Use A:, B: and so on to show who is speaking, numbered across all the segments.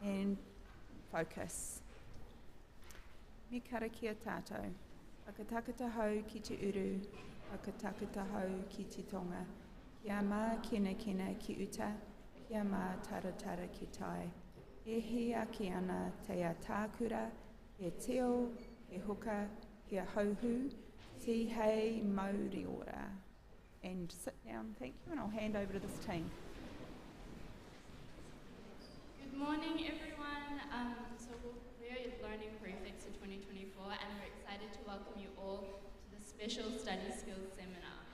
A: and focus. Me karakia tātou. Whakatakata hau ki te uru, whakatakata hau ki te tonga. Kia mā kena ki uta, kia mā taratara ki tai. E hea ki ana te a tākura, he teo, he hoka, he hauhu, ti hei mauri ora. And sit down, thank you, and I'll hand over to this team.
B: Good morning, everyone. So we're Learning Prefects for 2024, and we're excited to welcome you all to the Special Study Skills Seminar.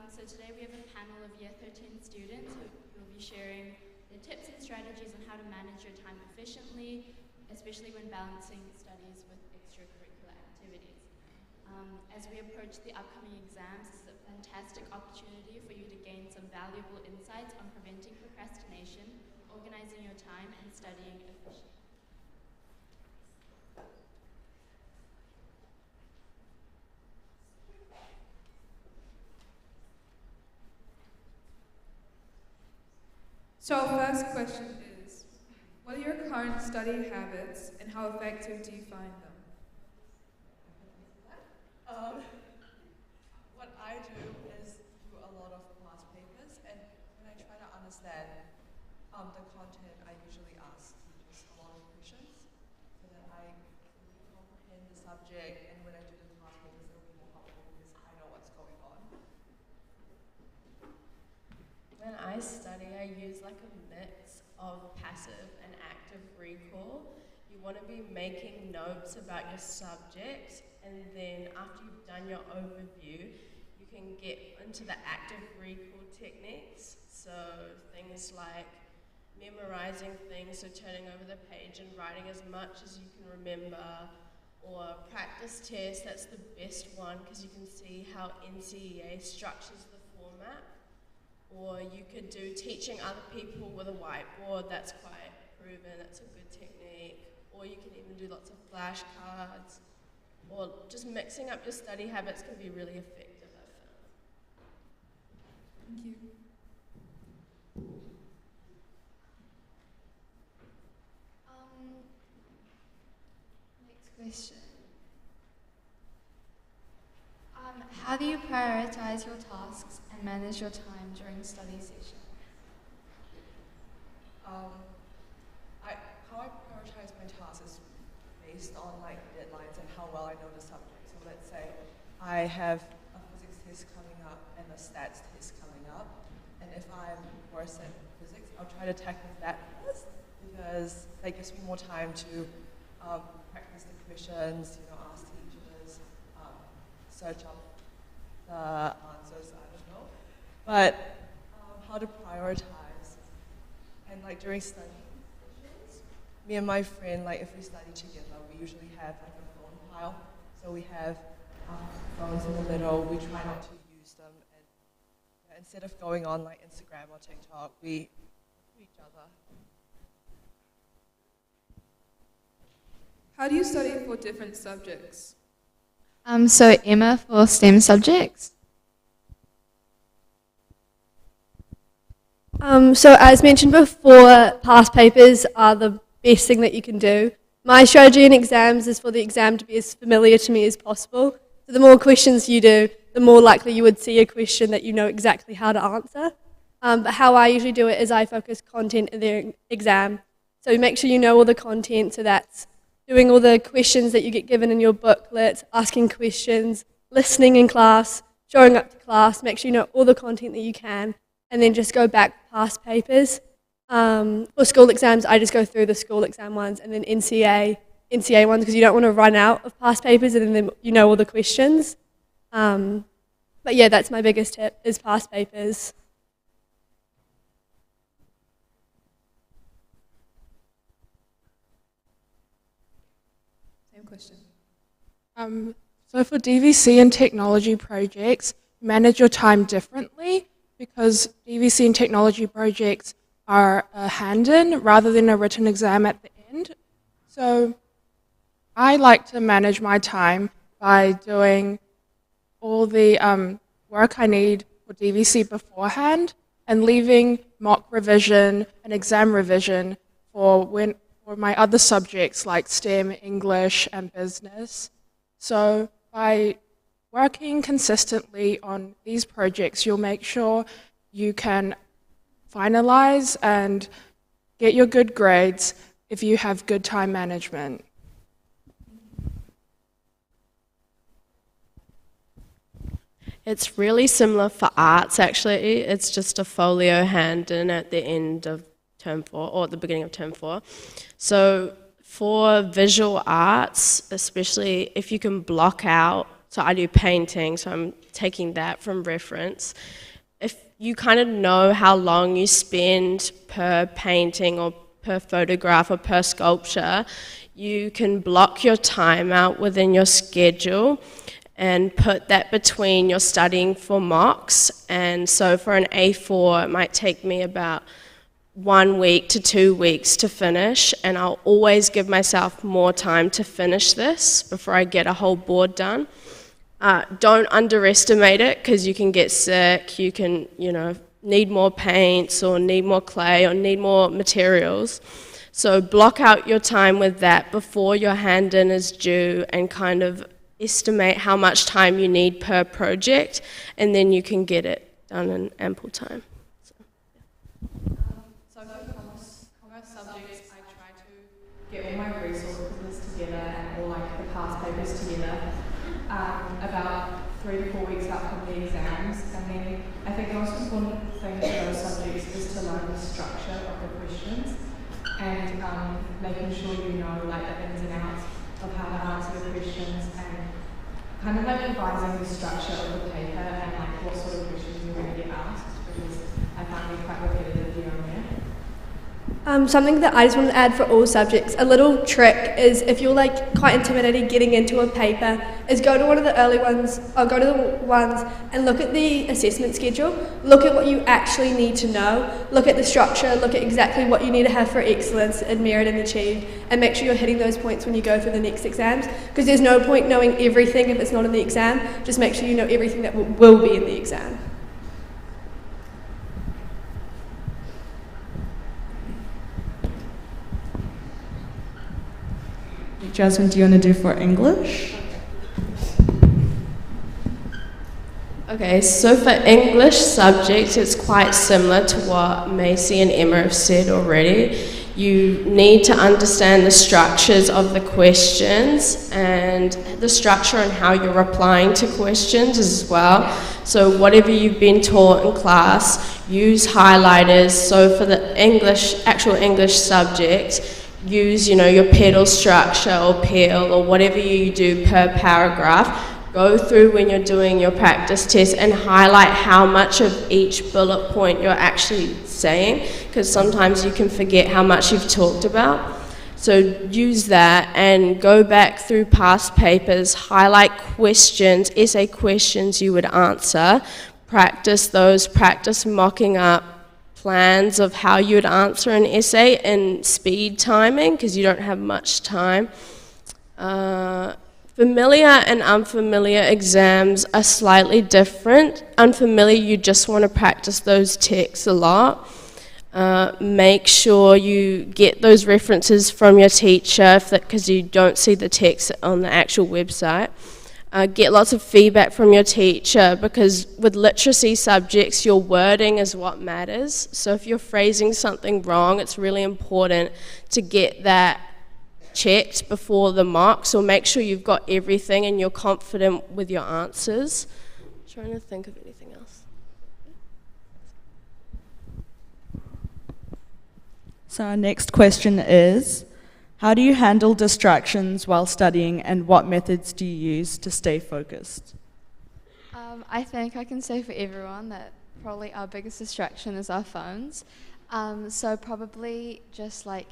B: So today we have a panel of Year 13 students who will be sharing their tips and strategies on how to manage your time efficiently, especially when balancing studies with extracurricular activities. As we approach the upcoming exams, this is a fantastic opportunity for you to gain some valuable insights on preventing procrastination, organizing your time, and studying efficiently.
C: So our first question is, what are your current study habits and how effective do you find them?
D: What I do is do a lot of past papers, and when I try to understand the content, I usually ask teachers a lot of questions so that I really comprehend the subject, and when I do the past papers, it'll be more helpful because I know what's going on.
E: When I study, I use like a mix of passive and active recall. You want to be making notes about your subject, and then after you've done your overview, you can get into the active recall techniques. So things like memorizing things, so turning over the page and writing as much as you can remember, or practice tests. That's the best one because you can see how NCEA structures the format. Or you could do teaching other people with a whiteboard. That's quite proven, that's a good technique. Or you can even do lots of flashcards. Or just mixing up your study habits can be really effective, I found.
C: Thank you.
F: Next question. How do you prioritize your tasks and manage your time during study session?
D: How I prioritize my tasks is based on like deadlines and how well I know the subject. So let's say I have a physics test coming up and a stats test coming up, and if I'm worse at physics, I'll try to tackle that first because that gives me more time to practice the questions, ask teachers, search up the answers, I don't know. But how to prioritize, and like during study sessions, me and my friend, like if we study together, we usually have like a phone pile. So we have phones in the middle, we try not to use them, and instead of going on like Instagram or TikTok, we talk to each other.
C: How do you study for different subjects?
F: So Emma for STEM subjects.
G: So as mentioned before, past papers are the best thing that you can do. My strategy in exams is for the exam to be as familiar to me as possible. So the more questions you do, the more likely you would see a question that you know exactly how to answer. But how I usually do it is I focus content in the exam. So make sure you know all the content, so that's doing all the questions that you get given in your booklet, asking questions, listening in class, showing up to class, make sure you know all the content that you can, and then just go back past papers. For school exams, I just go through the school exam ones and then NCA ones because you don't want to run out of past papers and then you know all the questions. But yeah, that's my biggest tip, is past papers.
C: Same question.
H: So for DVC and technology projects, manage your time differently because DVC and technology projects are a hand-in rather than a written exam at the end. So I like to manage my time by doing all the work I need for DVC beforehand and leaving mock revision and exam revision for my other subjects like STEM, English, and business. So by working consistently on these projects, you'll make sure you can finalize and get your good grades if you have good time management.
E: It's really similar for arts, actually. It's just a folio hand-in at the end of term 4, or at the beginning of term 4. So for visual arts, especially if you can block out, so I do painting, so I'm taking that from reference. If you kind of know how long you spend per painting or per photograph or per sculpture, you can block your time out within your schedule and put that between your studying for mocks. And so for an A4, it might take me about 1 week to 2 weeks to finish, and I'll always give myself more time to finish this before I get a whole board done. Don't underestimate it, because you can get sick, you can, need more paints or need more clay or need more materials. So block out your time with that before your hand-in is due, and kind of estimate how much time you need per project, and then you can get it done in ample time.
C: So for commerce subjects, I try to get all my resources together and all like the past papers together about 3 to 4 weeks out from the exams. And then I think the most important thing for those subjects is to learn the structure of the questions and making sure you know like the ins and outs of how to answer the questions, and kind of like revising the structure of the paper and like what sort of questions you're going to get asked, because I find it quite repetitive here and there.
G: Something that I just want to add for all subjects, a little trick is if you're like quite intimidated getting into a paper, is go to one of the early ones, or go to the ones and look at the assessment schedule, look at what you actually need to know, look at the structure, look at exactly what you need to have for excellence and merit and achieve, and make sure you're hitting those points when you go through the next exams, because there's no point knowing everything if it's not in the exam. Just make sure you know everything that will be in the exam.
I: Jasmine, do you want to do for English?
E: Okay, so for English subjects, it's quite similar to what Macy and Emma have said already. You need to understand the structures of the questions and the structure and how you're replying to questions as well. So whatever you've been taught in class, use highlighters. So for the actual English subject, use, your pedal structure or peel or whatever you do per paragraph. Go through when you're doing your practice test and highlight how much of each bullet point you're actually saying, because sometimes you can forget how much you've talked about. So use that and go back through past papers, highlight questions, essay questions you would answer, practice those, practice mocking up plans of how you would answer an essay in speed timing, because you don't have much time. Familiar and unfamiliar exams are slightly different. Unfamiliar, you just want to practice those texts a lot. Make sure you get those references from your teacher, because you don't see the text on the actual website. Get lots of feedback from your teacher, because with literacy subjects, your wording is what matters. So if you're phrasing something wrong, it's really important to get that checked before the mocks, or make sure you've got everything and you're confident with your answers. I'm trying to think of anything else.
I: So our next question is, how do you handle distractions while studying, and what methods do you use to stay focused?
F: I think I can say for everyone that probably our biggest distraction is our phones. So probably just like,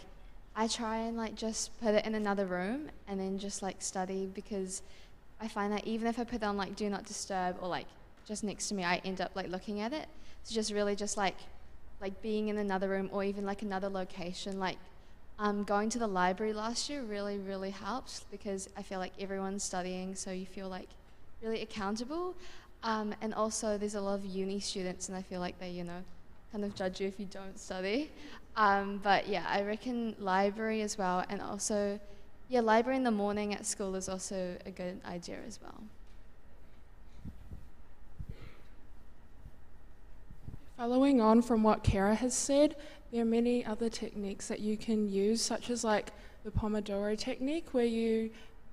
F: I try and just put it in another room and then just study, because I find that even if I put it on do not disturb or just next to me, I end up looking at it. So just really just being in another room, or even another location. Going to the library last year really, really helped, because I feel like everyone's studying, so you feel really accountable. And also there's a lot of uni students, and I feel like they, kind of judge you if you don't study. But yeah, I reckon library as well, and also, yeah, library in the morning at school is also a good idea as well.
H: Following on from what Kara has said, there are many other techniques that you can use, such as like the Pomodoro technique, where you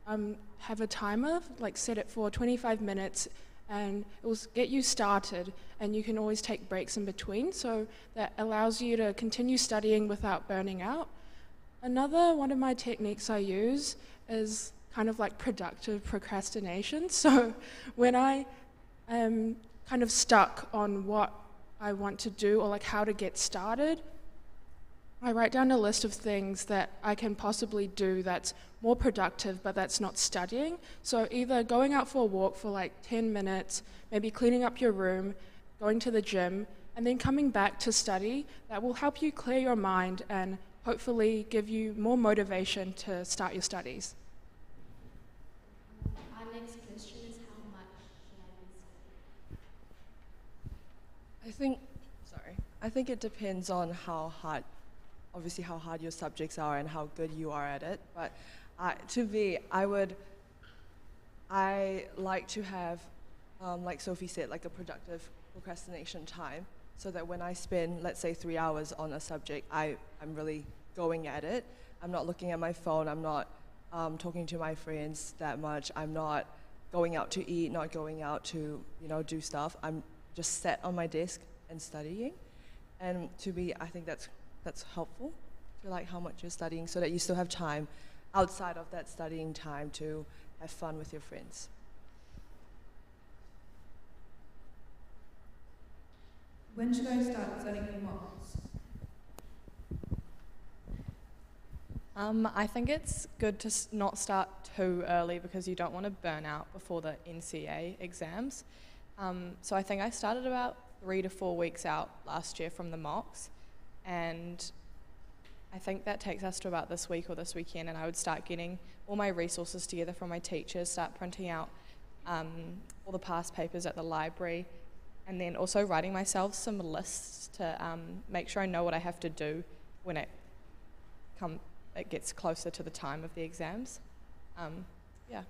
H: have a timer, like set it for 25 minutes, and it will get you started, and you can always take breaks in between, so that allows you to continue studying without burning out. Another one of my techniques I use is kind of like productive procrastination. So when I am kind of stuck on what I want to do or like how to get started, I write down a list of things that I can possibly do that's more productive, but that's not studying. So either going out for a walk for like 10 minutes, maybe cleaning up your room, going to the gym, and then coming back to study. That will help you clear your mind and hopefully give you more motivation to start your studies.
B: Our next question is how much should I be studying?
D: I think it depends on how hard your subjects are and how good you are at it. But to me, I like to have, like Sophie said, like a productive procrastination time, so that when I spend, let's say, 3 hours on a subject, I'm really going at it. I'm not looking at my phone. I'm not talking to my friends that much. I'm not going out to eat, not going out to, do stuff. I'm just sat on my desk and studying. And to me, I think that's helpful, to like how much you're studying, so that you still have time outside of that studying time to have fun with your friends.
A: When should I start studying for mocks?
J: I think it's good to not start too early because you don't want to burn out before the NCA exams. So I think I started about 3 to 4 weeks out last year from the mocks, and I think that takes us to about this week or this weekend, and I would start getting all my resources together from my teachers, start printing out all the past papers at the library, and then also writing myself some lists to make sure I know what I have to do when it gets closer to the time of the exams. Yeah.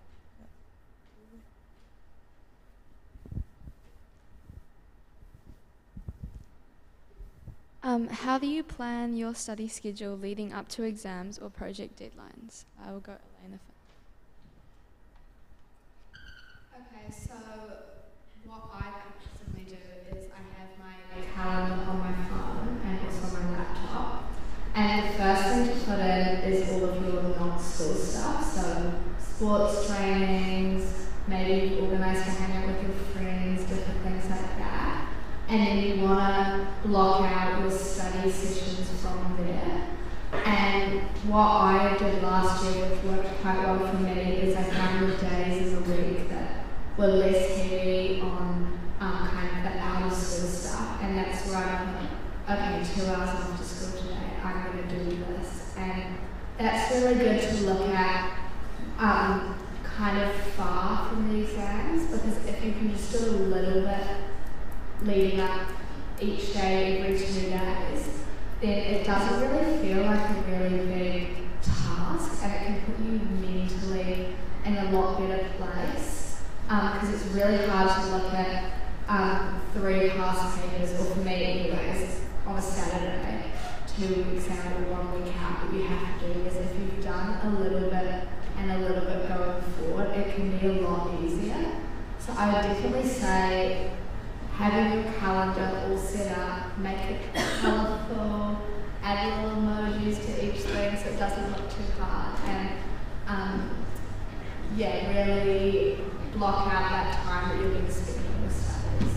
F: How do you plan your study schedule leading up to exams or project deadlines? I will go Elena first.
C: Okay, so what I basically do is I have my calendar on my phone and also my laptop. And the first thing to put in is all of your non-school stuff, so sports trainings, maybe you've organised to hang out with your friends, different things like that. And then you want to block out your study sessions from there. And what I did last year, which worked quite well for me, is I found the days of the week that were less heavy on kind of the out of school stuff. And that's where I'm like, okay, 2 hours after school today, I'm going to do this. And that's really good to look at kind of far from the exams, because if you can just do a little bit leading up each day, every 2 days, then it doesn't really feel like a really big task, and it can put you mentally in a lot better place, because it's really hard to look at 3 past papers, or for me anyways, on a Saturday, 2 exam or 1 week out. What you have to do is, if you've done a little bit and a little bit going forward, it can be a lot easier. So I would definitely say having your calendar all set up, make it colourful, add little emojis to each thing so it doesn't look too hard, and really block out that time that you're going to spend on your studies.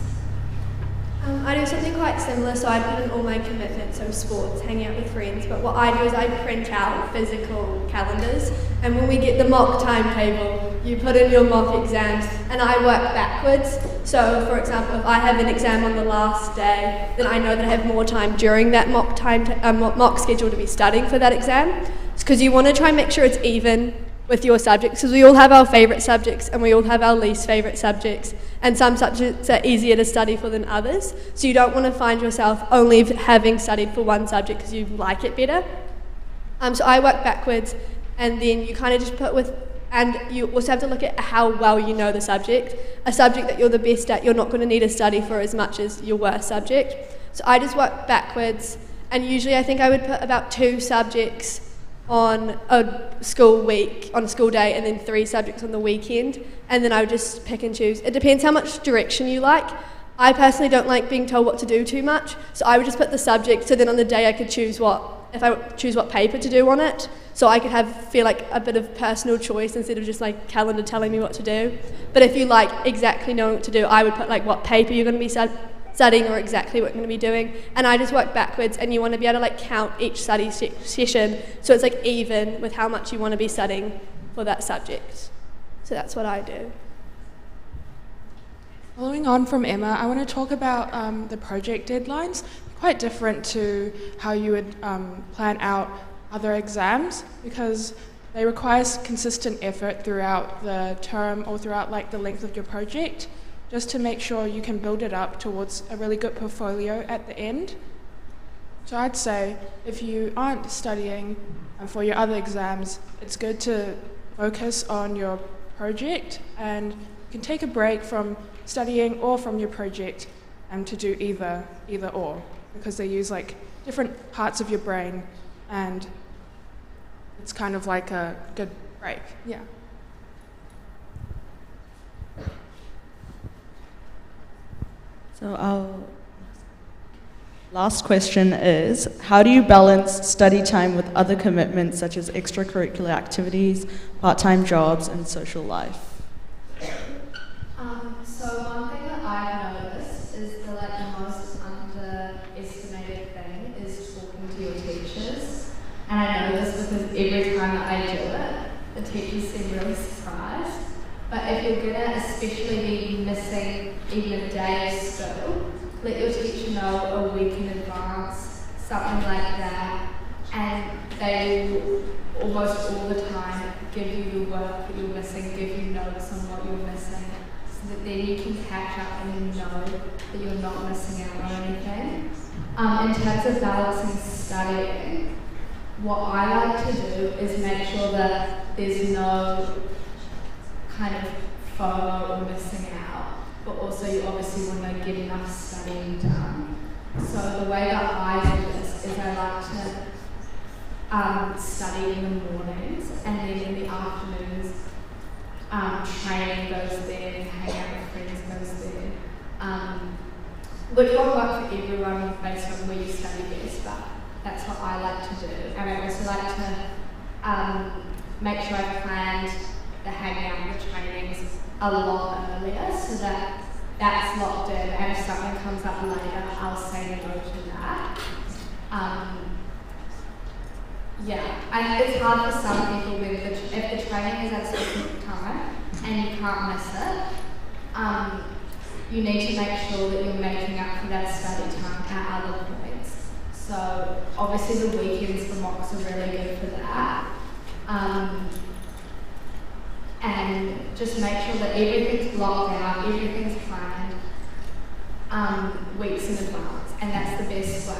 G: I do something quite similar, so I put in all my commitments, so sports, hanging out with friends, but what I do is I print out physical calendars, and when we get the mock timetable, you put in your mock exams, and I work backwards. So, for example, if I have an exam on the last day, then I know that I have more time during that mock schedule to be studying for that exam, because you want to try and make sure it's even with your subjects, because we all have our favourite subjects and we all have our least favourite subjects, and some subjects are easier to study for than others, so you don't want to find yourself only having studied for one subject because you like it better. So I work backwards, and then you kind of just put with, and you also have to look at how well you know the subject. A subject that you're the best at, you're not going to need to study for as much as your worst subject. So I just work backwards, and usually I think I would put about 2 subjects on a school week, on a school day, and then 3 subjects on the weekend, and then I would just pick and choose. It depends how much direction you like. I personally don't like being told what to do too much, so I would just put the subject, so then on the day I could choose what paper to do on it, so I could feel like a bit of personal choice instead of just like calendar telling me what to do. But if you like exactly knowing what to do, I would put like what paper you're going to be studying or exactly what you're going to be doing, and I just work backwards, and you want to be able to like count each study session so it's like even with how much you want to be studying for that subject. So that's what I do.
H: Following on from Emma, I want to talk about the project deadlines. Quite different to how you would plan out other exams, because they require consistent effort throughout the term or throughout like the length of your project, just to make sure you can build it up towards a really good portfolio at the end. So I'd say if you aren't studying for your other exams, it's good to focus on your project, and you can take a break from studying or from your project to do either or, because they use like different parts of your brain, and it's kind of like a good break. Yeah.
I: So our last question is, how do you balance study time with other commitments such as extracurricular activities, part-time jobs, and social life?
F: So one thing that I've noticed is the most underestimated thing is talking to your teachers. And I know this because every time that I do it, the teachers seem really surprised. But if you're gonna especially be missing even a day of school, let your teacher know a week in advance, something like that, and they will almost all the time give you the work that you're missing, give you notes on what you're missing, so that then you can catch up and you know that you're not missing out on anything. In terms of balancing studying, what I like to do is make sure that there's no kind of FOMO or missing out, but also you obviously want to get enough studying done. So the way that I do this is I like to study in the mornings, and then in the afternoons training goes there, hang out with friends goes there. Which won't work for everyone based on where you study best, but that's what I like to do. And I also like to make sure I've planned the hanging out with the trainings a lot earlier, so that that's locked in, and if something comes up later, I'll say no to that. And it's hard for some people if the training is at a specific time and you can't miss it, you need to make sure that you're making up for that study time at other points. So obviously the weekends for mocks are really good for that. And just make sure that everything's blocked out, everything's planned weeks in advance, and that's the best way.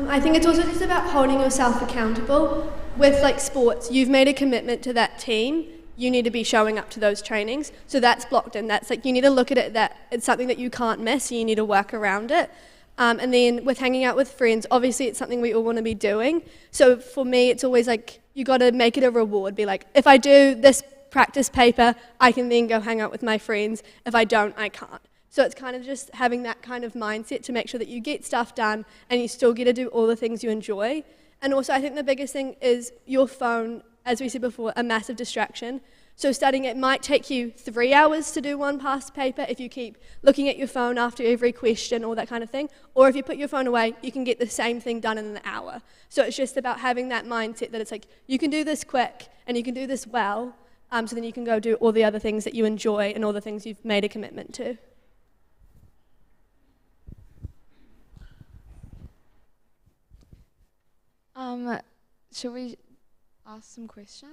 G: I think it's also just about holding yourself accountable. With like sports, you've made a commitment to that team, you need to be showing up to those trainings, so that's blocked in. That's like, you need to look at it that it's something that you can't miss, so you need to work around it. And then with hanging out with friends, obviously it's something we all want to be doing. So for me, it's always like, you got to make it a reward. Be like, if I do this practice paper, I can then go hang out with my friends. If I don't, I can't. So it's kind of just having that kind of mindset to make sure that you get stuff done and you still get to do all the things you enjoy. And also I think the biggest thing is your phone, as we said before, a massive distraction. So studying, it might take you 3 hours to do one past paper if you keep looking at your phone after every question, all that kind of thing. Or if you put your phone away, you can get the same thing done in an hour. So it's just about having that mindset that it's like, you can do this quick and you can do this well, so then you can go do all the other things that you enjoy and all the things you've made a commitment to.
F: Should we ask some questions?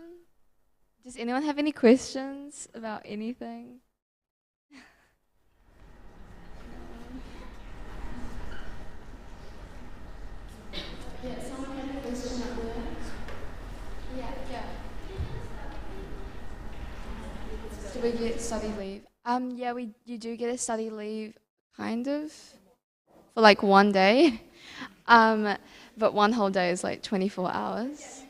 F: Does anyone have any questions about anything?
B: Yeah, someone had a question up there. Yeah.
F: Do we get study leave? Yeah, you do get a study leave, kind of, for like one day. But one whole day is like 24 hours.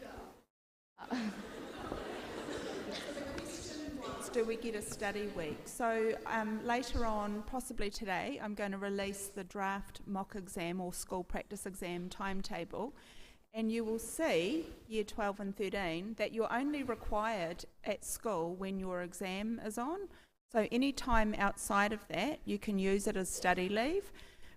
A: Do we get a study week? So later on, possibly today, I'm going to release the draft mock exam or school practice exam timetable, and you will see, year 12 and 13, that you're only required at school when your exam is on. So any time outside of that, you can use it as study leave,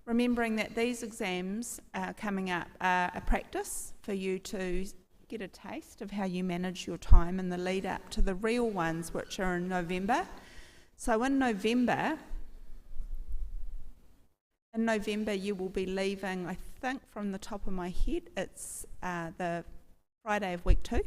A: remembering that these exams coming up are a practice for you to get a taste of how you manage your time in the lead up to the real ones, which are in November. So in November you will be leaving, I think from the top of my head, it's the Friday of week 2,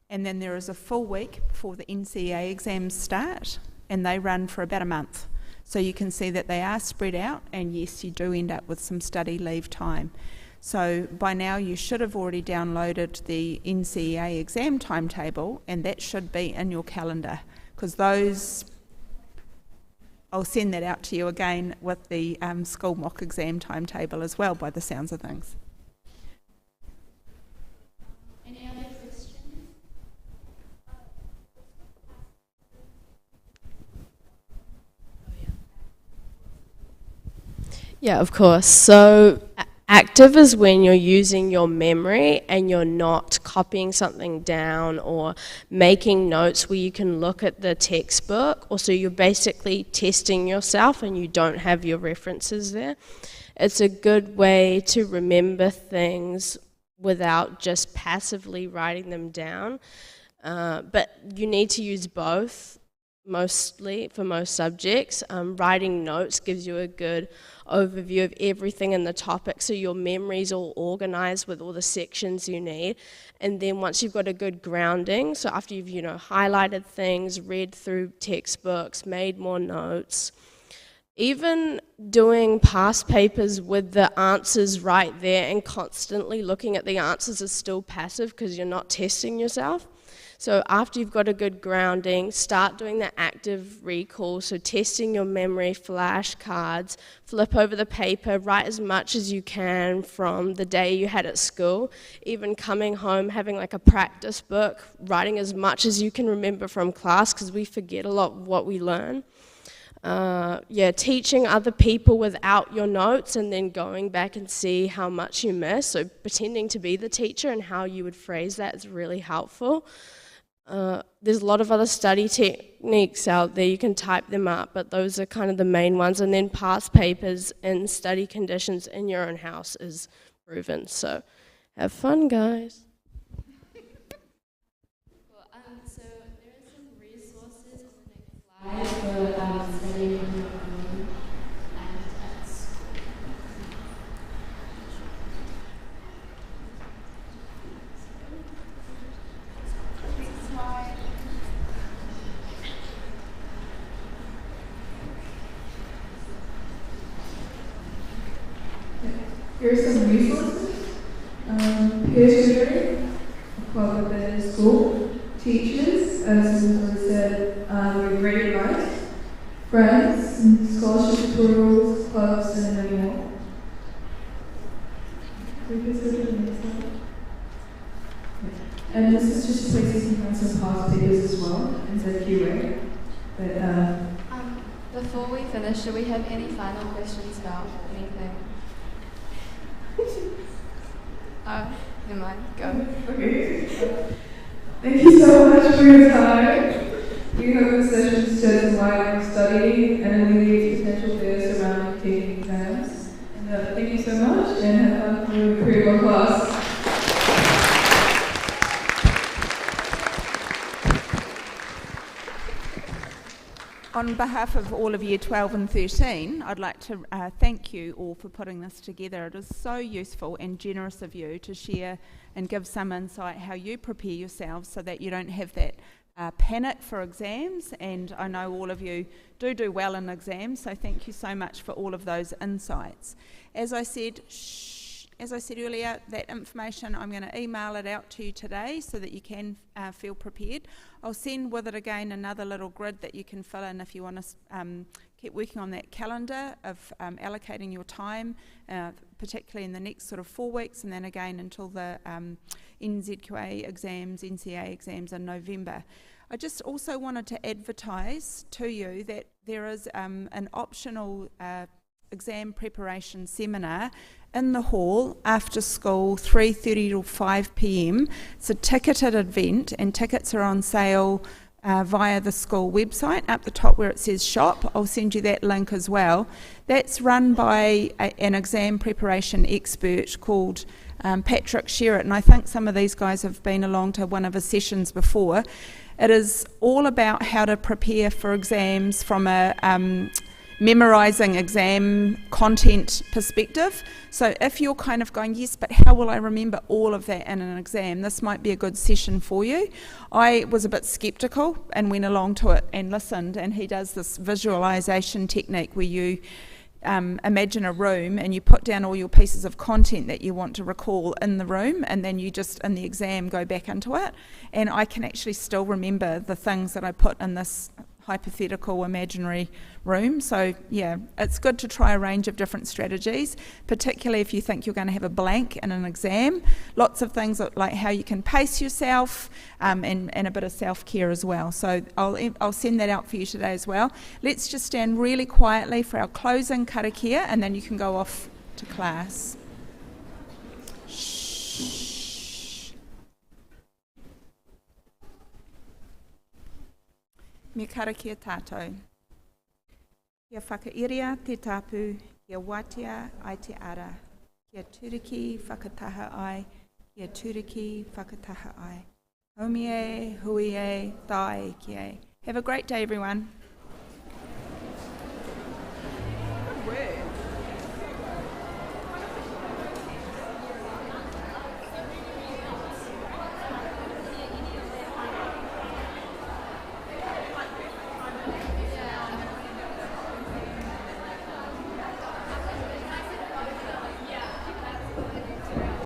A: and then there is a full week before the NCEA exams start, and they run for about a month. So you can see that they are spread out, and yes, you do end up with some study leave time. So by now you should have already downloaded the NCEA exam timetable, and that should be in your calendar, because those, I'll send that out to you again with the school mock exam timetable as well, by the sounds of things.
B: Any other questions?
E: Yeah, of course. So active is when you're using your memory and you're not copying something down or making notes where you can look at the textbook, or so you're basically testing yourself and you don't have your references there. It's a good way to remember things without just passively writing them down. But you need to use both, mostly for most subjects. Writing notes gives you a good overview of everything in the topic, so your memory's all organized with all the sections you need. And then once you've got a good grounding, so after you've highlighted things, read through textbooks, made more notes, even doing past papers with the answers right there and constantly looking at the answers is still passive because you're not testing yourself. So after you've got a good grounding, start doing the active recall, so testing your memory, flashcards, flip over the paper, write as much as you can from the day you had at school, even coming home, having like a practice book, writing as much as you can remember from class, because we forget a lot of what we learn. Teaching other people without your notes and then going back and see how much you miss, so pretending to be the teacher and how you would phrase that is really helpful. There's a lot of other study techniques out there, you can type them up, but those are kind of the main ones. And then past papers in study conditions in your own house is proven. So have fun, guys.
B: Cool. So there are some resources on the next slide for studying on your own and at school.
K: Here are some resources. Peer tutoring, club within school, teachers, as Susan said, with great advice, friends, scholarship tutorials, clubs, and many more. And this is just a place you can find some past papers as well, as a QA. But,
F: Before we finish, do we have any final questions about anything? Never mind, go.
K: Okay. Thank you so much for your time. We hope this session sheds some light on studying and alleviates potential fears around taking exams. And thank you so much, and have fun with your pretty class.
A: On behalf of all of Year 12 and 13, I'd like to thank you all for putting this together. It is so useful and generous of you to share and give some insight how you prepare yourselves so that you don't have that panic for exams, and I know all of you do well in exams, so thank you so much for all of those insights. As I said earlier, that information, I'm going to email it out to you today so that you can feel prepared. I'll send with it again another little grid that you can fill in if you want to keep working on that calendar of allocating your time, particularly in the next sort of 4 weeks, and then again until the NZQA exams, NCA exams in November. I just also wanted to advertise to you that there is an optional exam preparation seminar in the hall after school, 3:30 till 5 p.m. It's a ticketed event, and tickets are on sale via the school website up the top where it says shop. I'll send you that link as well. That's run by an exam preparation expert called Patrick Sherritt, and I think some of these guys have been along to one of his sessions before. It is all about how to prepare for exams from a memorising exam content perspective. So if you're kind of going, yes, but how will I remember all of that in an exam? This might be a good session for you. I was a bit sceptical and went along to it and listened, and he does this visualisation technique where you imagine a room and you put down all your pieces of content that you want to recall in the room, and then you just in the exam go back into it. And I can actually still remember the things that I put in this hypothetical imaginary room. So yeah, it's good to try a range of different strategies, particularly if you think you're going to have a blank in an exam. Lots of things like how you can pace yourself, and a bit of self-care as well. So I'll send that out for you today as well. Let's just stand really quietly for our closing karakia, and then you can go off to class. Me karakia tātou. Kia whakairia te tapu, kia watia ai te ara. Kia turiki whakataha ai, kia turiki whakataha ai. Homie, hui e, tae ki e. Have a great day, everyone. Good work.